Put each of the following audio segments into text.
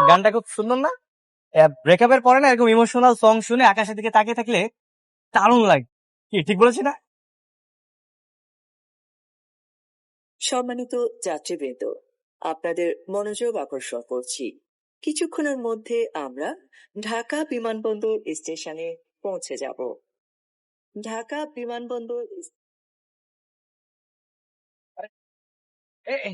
গানটা খুব সুন্দর না? ব্রেকআপের পরে না এরকম ইমোশনাল সং শুনে আকাশের দিকে তাকিয়ে থাকলে দারুণ লাগে। কি ঠিক বলেছি না? সম্মানিত যাত্রীবৃন্দ, আপনাদের মনোযোগ আকর্ষণ করছি। কিছুক্ষণের মধ্যে আমরা ঢাকা বিমানবন্দর স্টেশনে পৌঁছে যাব। ঢাকা বিমানবন্দর এ, এ,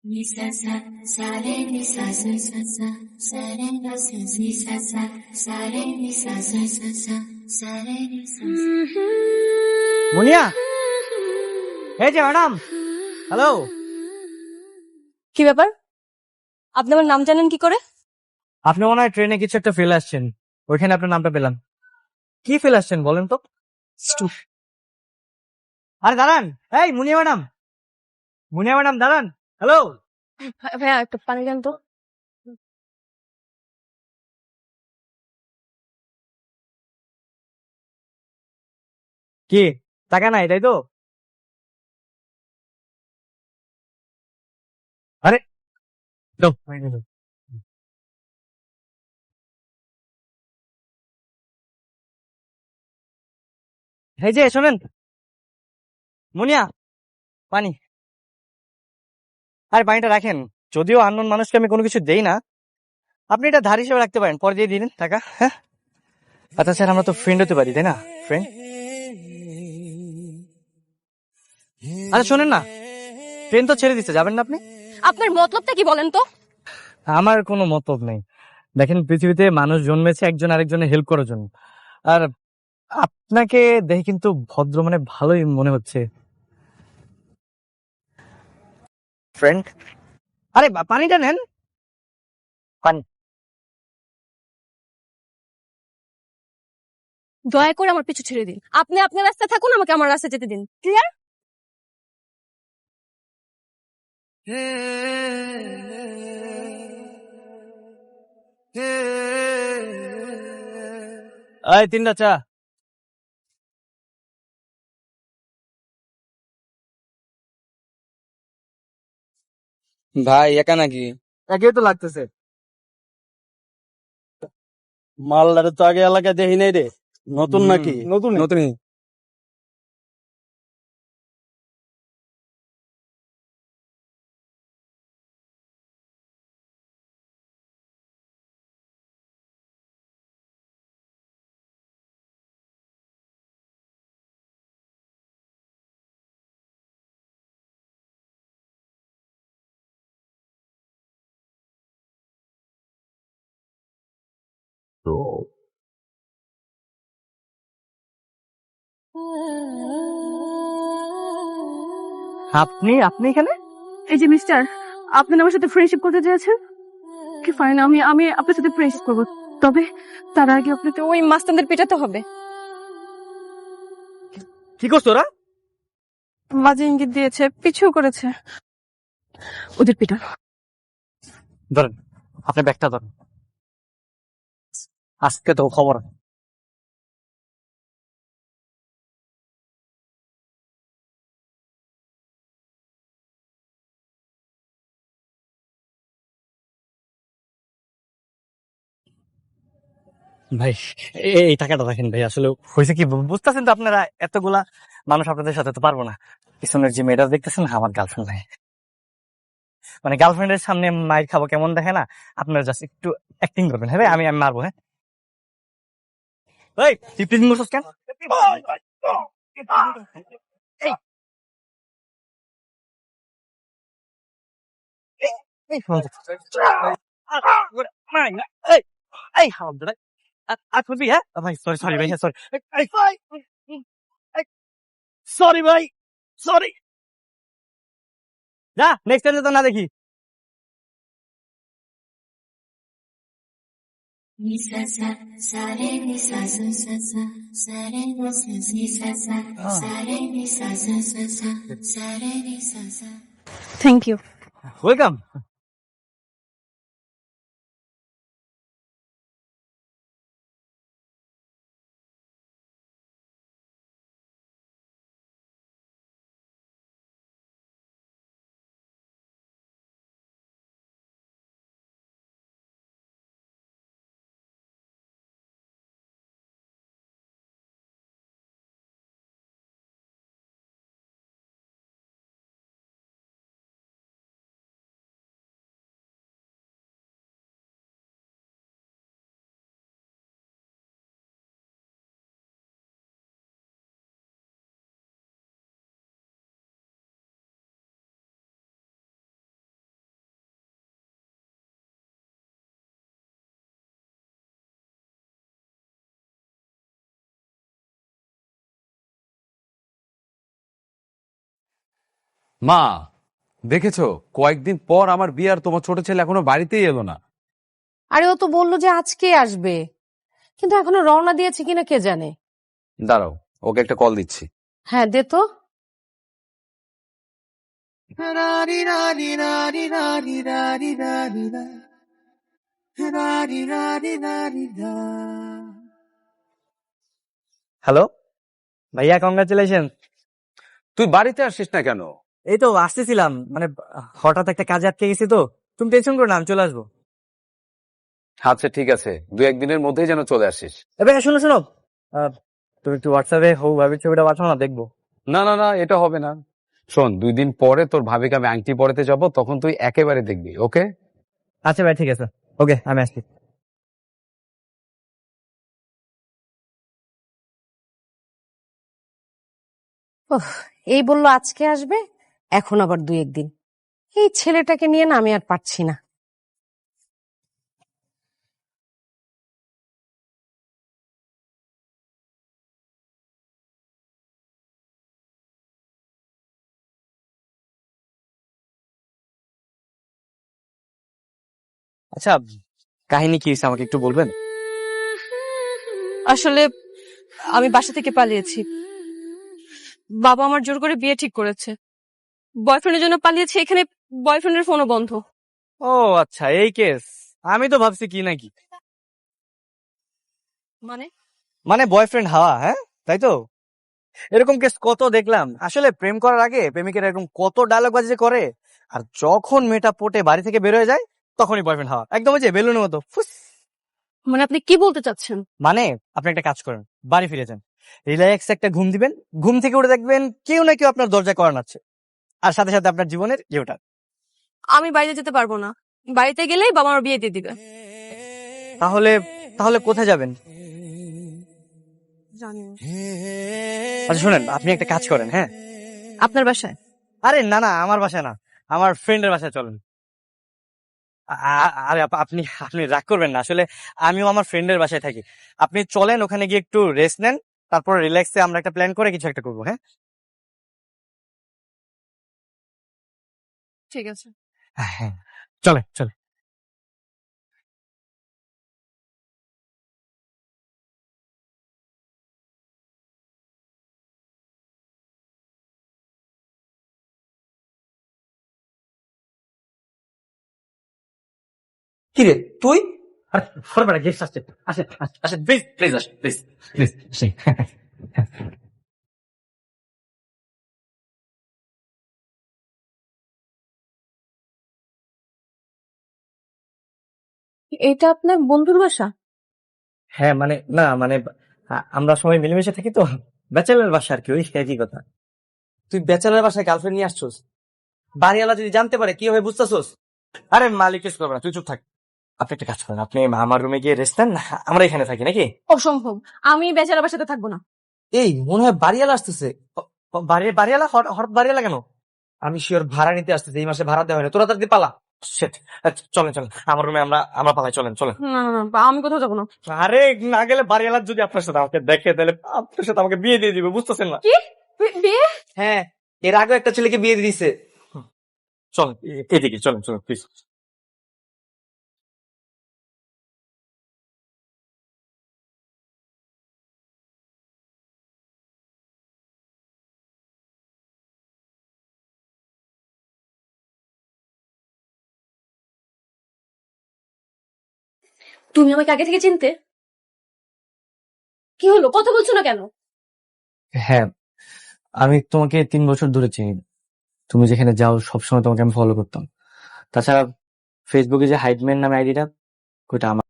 Ni sa sa sa re ni sa sa sa sa sa re na sa si sa sa sa re ni sa sa sa sa sa re ni sa sa. মুনিয়া, এই যে ম্যাডাম, হ্যালো। কি ব্যাপার? আপনি আমার নাম জানেন কি করে? আপনি মনে হয় ট্রেনে কিছু একটা ফেলে আসছেন, ওইখানে আপনার নামটা পেলাম। কি ফেলে আসছেন বলেন তো? আরে দাঁড়ান, এই মুনিয়া ম্যাডাম, মুনিয়া ম্যাডাম দাঁড়ান। হ্যালো। ভাইয়া একটা পানি দেন তো। কি টাকা নাই তাই তো? আরে দাও, পানি দাও। এই যে শোনেন মুনিয়া, পানি। আরে পানিটা রাখেন, যদিও আননোন মানুষকে আমি কোনো কিছু দেই না, আপনি এটা ধার হিসেবে রাখতে পারেন, পরে দিয়ে দিন টাকা। হ্যাঁ, আচ্ছা স্যার, আমরা তো ফ্রেন্ড হতে পারি তাই না? ফ্রেন্ড। আচ্ছা শোনেন না, ট্রেন তো ছেড়ে দিচ্ছে, যাবেন না আপনি? আপনার মতলবটা কি বলেন তো? আমার কোনো মতলব নেই। দেখেন, পৃথিবীতে মানুষ জন্মেছে একজন আরেকজনের হেল্প করার জন্য। আর আপনাকে দেখে কিন্তু ভদ্র, মানে ভালোই মনে হচ্ছে। ফ্রেন্ড। আরে পানিটা নেন, পানি। দয়া করে আমার পিছু ছেড়ে দিন। আপনি আপনার রাস্তায় থাকুন, আমাকে আমার রাস্তায় যেতে দিন। ক্লিয়ার? এই 3টা চা। ভাই একা নাকি? একেই তো লাগতেছে। মালদারে তো আগে এলাকায় দেখি নাই রে, নতুন নাকি? নতুন। নতুনই। আপনি আপনি এখানে? এই যে মিস্টার, আপনি আমার সাথে ফ্রেন্ডশিপ করতে চেয়েছেন। কি ফাইন, আমি আমি আপনার সাথে ফ্রেন্ডশিপ করবো, তবে তার আগে আপনাকে ওই মাস্তানদের পেটাতে হবে। কি করছো ওরা? বাজে ইঙ্গিত দিয়েছে, পিছু করেছে। ওদের পিটা। ধরেন, আপনি ব্যাগটা ধরেন, আজকে তো খবর আছে। ভাই, এই টাকাটা রাখেন ভাই। আসলে হয়েছে কি, বুঝতেছেন তো আপনারা, এতগুলা মানুষ আপনাদের সাথে তো পারবো না। পিছনের যে মেয়েটা দেখতেছেন, আমার গার্লফ্রেন্ড নাই। মানে গার্লফ্রেন্ডের সামনে মাইর খাবো কেমন দেখে না, আপনারা জাস্ট একটু অ্যাক্টিং করবেন। হ্যাঁ ভাই, আমি আমি মারবো। হ্যাঁ, এই তুই প্রিজিং করছিস কেন? এই, এই ফোন করছিস। এই, এই হারামজাদা। আর করবি? হ্যাঁ ভাই, সরি সরি ভাই, হ্যাঁ সরি। সরি ভাই, সরি। যা, নেক্সট টাইম তো না দেখি। Ni sa sa sa re ni sa sa sa sa sa re na sa si sa sa sa re ni sa sa sa sa sa re ni sa sa. Thank you. Welcome. মা, দেখেছো কয়েকদিন পর আমার বিয়ে, আর তোমার ছোট ছেলে এখনো বাড়িতেই এলো না। আরে ও তো বললো যে আজকে আসবে, কিন্তু এখনো রওনা দিয়েছে কিনা কে জানে। দাঁড়াও, ওকে একটা কল দিচ্ছি। হ্যাঁ দে তো। হ্যালো ভাইয়া, কংগ্রাচুলেশন। তুই বাড়িতে আসিস না কেন? এই তো আসতেছিলাম, মানে হঠাৎ একটা কাজে আটকে গেছি তো। তুমি টেনশন করো না, আমি চলে আসবো। আচ্ছা ঠিক আছে, 2-1 দিনের মধ্যেই যেন চলে আসিস। এবার শোনো শোনো, তুমি একটু হোয়াটসঅ্যাপে হৌ ভাবির ছবিটা পাঠাও না, দেখবো। না না না, এটা হবে না। শোন, 2 দিন পরে তোর ভাবিকে আমি আংটি পরাতে যাব, তখন তুই একেবারে দেখবি। ওকে? আচ্ছা ভাই, ঠিক আছে, ওকে, আমি আসছি। ওহ, এই বললো আজকে আসবে, এখন আবার 2-1 দিন। এই ছেলেটাকে নিয়ে না আমি আর পারছি না। আচ্ছা, কাহিনী কি হয়েছে আমাকে একটু বলবেন? আসলে আমি বাসা থেকে পালিয়েছি। বাবা আমার জোর করে বিয়ে ঠিক করেছে। বয়ফ্রেন্ডের জন্য পালিয়েছি, এখানে বয়ফ্রেন্ডের ফোনও বন্ধ। ও আচ্ছা, এই কেস। আমি তো ভাবছি কি নাকি, মানে মানে বয়ফ্রেন্ড হাওয়া, হ্যাঁ তাই তো। এরকম কেস কত দেখলাম। আসলে প্রেম করার আগে প্রেমিকেরা এরকম কত ডায়লগ বাজি করে, আর যখন মেয়েটা পটে বাড়ি থেকে বের হয়ে যায় তখনই বয়ফ্রেন্ড হাওয়া, একদম ওই যে বেলুনের মতো ফুস। মানে আপনি কি বলতে চাচ্ছেন? মানে আপনি একটা কাজ করেন, বাড়ি ফিরে যান, রিল্যাক্স একটা ঘুম দিবেন, ঘুম থেকে উঠে দেখবেন কেউ না কেউ আপনার দরজা করা নাচ্ছে, আর সাথে সাথে আপনার জীবনের ইয়েটা। আমি বাইরে যেতে পারবো না। বাড়িতে গেলেই বাবা আমার বিয়ে দিয়ে দিবে। তাহলে তাহলে কোথায় যাবেন? জানি না। আচ্ছা শুনেন, আপনি একটা কাজ করেন, হ্যাঁ। আপনার বাসায়? আরে না না, আমার বাসায় না, আমার ফ্রেন্ডের বাসায় চলেন। আরে আপনি আপনি রাগ করবেন না, আসলে আমিও আমার ফ্রেন্ডের বাসায় থাকি। আপনি চলেন, ওখানে গিয়ে একটু রেস্ট নেন, তারপর রিল্যাক্সে আমরা একটা প্ল্যান করে কিছু একটা করবো, হ্যাঁ। ঠিক আছে। হ্যাঁ, চলে চলে। কিরে তুই? আরে ফরবেনা, গেস্ট আসছে, আসেন আসেন, প্লিজ প্লিজ আসেন, প্লিজ প্লিজ আসেন। এটা আপনার বন্ধুর বাসা? হ্যাঁ মানে না, মানে আমরা সবাই মিলেমিশে থাকি তো, ব্যাচেলার বাসা আর কি, ওই একই কথা। তুই ব্যাচেলার বাসায় গার্লফ্রেন্ড নিয়ে আসছোস, বাড়িওয়ালা যদি জানতে পারে কি হবে বুঝতেছোস? আরে মালিক কিছু করবে না, তুই চুপ থাক। আপনি একটা কাজ করেন, আপনি আমার রুমে গিয়ে রেস্ট নেন, আমরা এখানে থাকি নাকি? অসম্ভব, আমি বেচারা বাসাতে থাকবো না। এই মনে হয় বাড়িওয়ালা আসতেছে। বাড়িওয়ালা হঠাৎ বাড়িওয়ালা কেন? আমি শিওর ভাড়া নিতে আসতেছে, এই মাসে ভাড়া দেওয়া হয় না, তোরা তাড়াতাড়ি পালা। Shit. চলেন চলেন আমার রুমে, আমরা আমরা পালাই, চলেন চলেন। না না না, আমি কোথাও যাবো না। আরে না গেলে বাড়িওয়ালা যদি আপনার সাথে আমাকে দেখে, তাহলে আপনার সাথে আমাকে বিয়ে দিয়ে দিবে, বুঝতেছেন না? কি বিয়ে? হ্যাঁ, এর আগে একটা ছেলেকে বিয়ে দিয়ে দিছে। চলেন এদিকে, চলেন চলেন প্লিজ। তুমি আমাকে আগে থেকে চিনতে? কি হলো, কথা বলছো না কেন? হ্যাঁ, আমি তোমাকে 3 বছর ধরে চিনি। তুমি যেখানে যাও সবসময় তোমাকে আমি ফলো করতাম। তাছাড়া ফেসবুকে যে হাইডম্যান নামে আইডিটা, ওইটা আমার।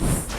না